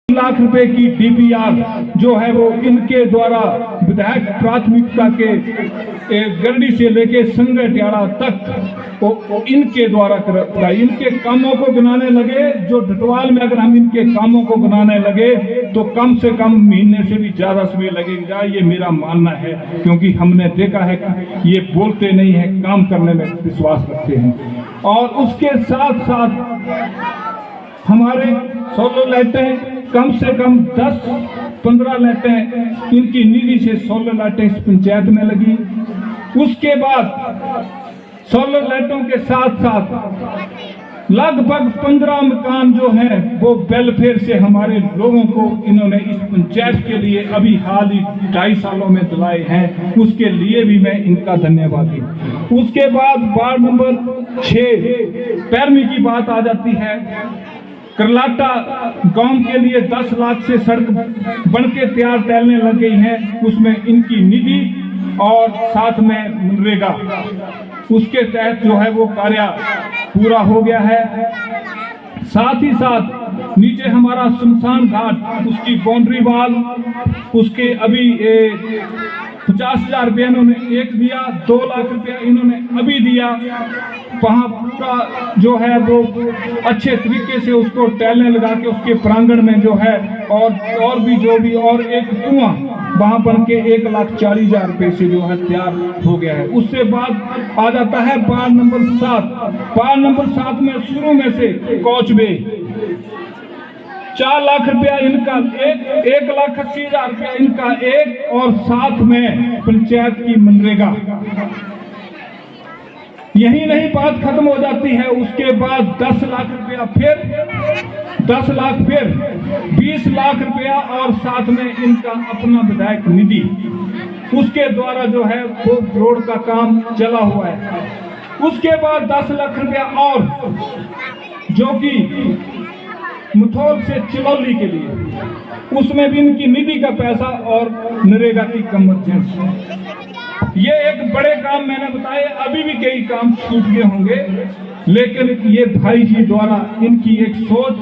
लाख रुपए की डीपीआर जो है वो इनके द्वारा विधायक प्राथमिकता के गरडी से लेके संगटियाड़ा तक वो इनके द्वारा कराई। इनके कामों को गिनाने लगे, जो डटवाल में अगर हम इनके कामों को गिनाने लगे तो कम से कम महीने से भी ज्यादा समय लगेगा, ये मेरा मानना है। क्योंकि हमने देखा है कि ये बोलते नहीं है, काम करने में विश्वास रखते हैं। और उसके साथ साथ हमारे 16 लाइटें, कम से कम 10-15 लाइटें इनकी निधि से 16 लाइटें इस पंचायत में लगी। उसके बाद 16 लाइटों के साथ साथ लगभग 15 मकान जो हैं वो वेलफेयर से हमारे लोगों को इन्होंने इस पंचायत के लिए अभी हाल ही 2.5 सालों में दिलाए हैं। उसके लिए भी मैं इनका धन्यवादी। उसके बाद वार्ड नंबर 6 पैरमी की बात आ जाती है। करलाटा गांव के लिए 10 लाख से सड़क बनके तैयार टहलने लग गई है, उसमें इनकी निधि और साथ में मनरेगा उसके तहत जो है वो कार्य पूरा हो गया है। साथ ही साथ नीचे हमारा शमशान घाट, उसकी बाउंड्री वाल, उसके अभी 50,000 रुपये इन्होंने एक दिया, 2 लाख रुपया इन्होंने अभी दिया। वहाँ पूरा जो है वो अच्छे तरीके से उसको टैलें लगा के उसके प्रांगण में जो है और भी जो भी और एक कुआं वहाँ बन के 1,40,000 रुपये से जो है तैयार हो गया है। उससे बाद आ जाता है वार्ड नंबर 7। वार्ड नंबर 7 में शुरू में से कौचबे 4 लाख रुपया इनका, 1,80,000 रुपया इनका एक, और साथ में पंचायत की मनरेगा। यही नहीं बात खत्म हो जाती है। उसके बाद 10 लाख रुपया, फिर 10 लाख, फिर 20 लाख रुपया, और साथ में इनका अपना विधायक निधि, उसके द्वारा जो है वो रोड का काम चला हुआ है। उसके बाद 10 लाख रुपया और जो कि मुथौल से चिलौली के लिए, उसमें भी इनकी निधि का पैसा और नरेगा की कमर्जेंसी। ये एक बड़े काम मैंने बताए, अभी भी कई काम छूट गए होंगे, लेकिन ये भाई जी द्वारा इनकी एक सोच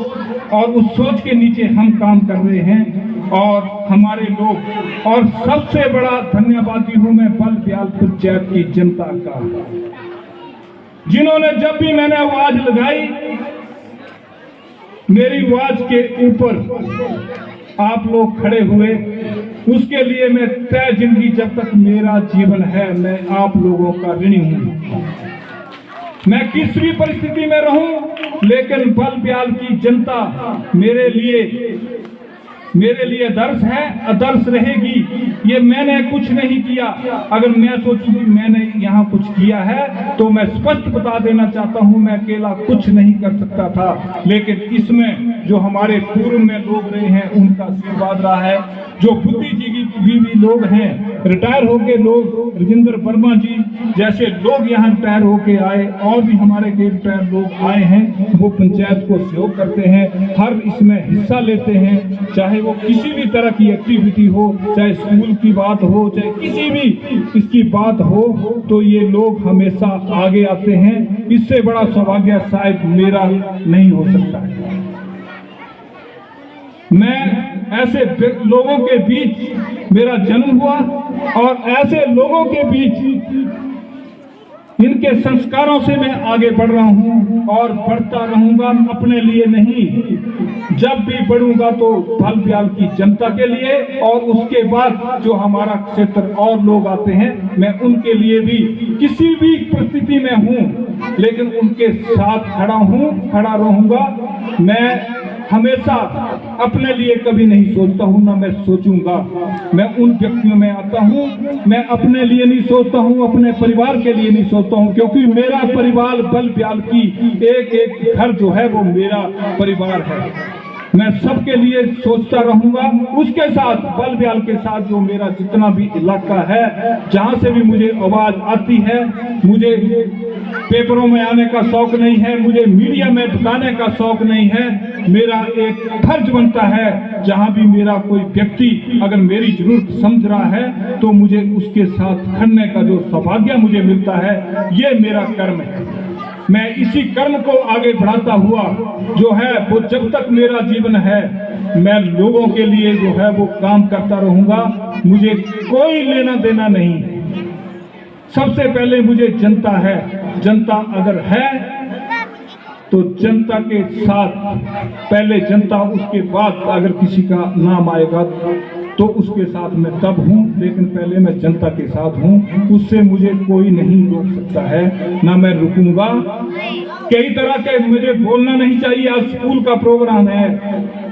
और उस सोच के नीचे हम काम कर रहे हैं और हमारे लोग। और सबसे बड़ा धन्यवादी हूं मैं बल्ब्याल पंचायत की जनता का, जिन्होंने जब भी मैंने आवाज लगाई, मेरी आवाज के ऊपर आप लोग खड़े हुए। उसके लिए मैं तय जिंदगी, जब तक मेरा जीवन है, मैं आप लोगों का ऋणी हूं। मैं किस भी परिस्थिति में रहूं, लेकिन बल्ब्याल की जनता मेरे लिए आदर्श है, आदर्श रहेगी। ये मैंने कुछ नहीं किया। अगर मैं सोचूं कि मैंने यहाँ कुछ किया है तो मैं स्पष्ट बता देना चाहता हूँ, मैं अकेला कुछ नहीं कर सकता था। लेकिन इसमें जो हमारे पूर्व में लोग रहे हैं उनका आशीर्वाद रहा है। जो बुद्धिजीवी भी लोग हैं, रिटायर होके लोग, राजेंद्र वर्मा जी जैसे लोग यहाँ रिटायर होके आए, और भी हमारे कई रिटायर लोग आए हैं, वो पंचायत को सहयोग करते हैं, हर इसमें हिस्सा लेते हैं। चाहे वो किसी भी तरह की एक्टिविटी हो, चाहे स्कूल की बात हो, चाहे किसी भी इसकी बात हो, तो ये लोग हमेशा आगे आते हैं। इससे बड़ा सौभाग्य शायद मेरा नहीं हो सकता है। मैं ऐसे लोगों के बीच मेरा जन्म हुआ और ऐसे लोगों के बीच इनके संस्कारों से मैं आगे बढ़ रहा हूं और बढ़ता रहूंगा। अपने लिए नहीं, जब भी बढ़ूंगा तो बल्ब्याल की जनता के लिए, और उसके बाद जो हमारा क्षेत्र और लोग आते हैं, मैं उनके लिए भी किसी भी परिस्थिति में हूं, लेकिन उनके साथ खड़ा रहूंगा। मैं हमेशा अपने लिए कभी नहीं सोचता हूं, ना मैं सोचूंगा। मैं उन व्यक्तियों में आता हूं, मैं अपने लिए नहीं सोचता हूं, अपने परिवार के लिए नहीं सोचता हूं, क्योंकि मेरा परिवार बल्ब्याल की एक घर जो है वो मेरा परिवार है। मैं सबके लिए सोचता रहूंगा। उसके साथ बल्ब्याल के साथ जो मेरा जितना भी इलाका है, जहां से भी मुझे आवाज आती है, मुझे पेपरों में आने का शौक नहीं है, मुझे मीडिया में बताने का शौक नहीं है। मेरा एक फर्ज बनता है, जहां भी मेरा कोई व्यक्ति अगर मेरी जरूरत समझ रहा है तो मुझे उसके साथ खड़ने का जो सौभाग्य मुझे मिलता है, ये मेरा कर्म है। मैं इसी कर्म को आगे बढ़ाता हुआ जो है वो जब तक मेरा जीवन है मैं लोगों के लिए जो है वो काम करता रहूंगा। मुझे कोई लेना देना नहीं। सबसे पहले मुझे जनता है। जनता अगर है तो जनता के साथ, पहले जनता उसके बाद अगर किसी का नाम आएगा तो उसके साथ मैं तब हूं, लेकिन पहले मैं जनता के साथ हूं। उससे मुझे कोई नहीं रोक सकता है, ना मैं रुकूंगा। कई तरह के मुझे बोलना नहीं चाहिए। आज स्कूल का प्रोग्राम है,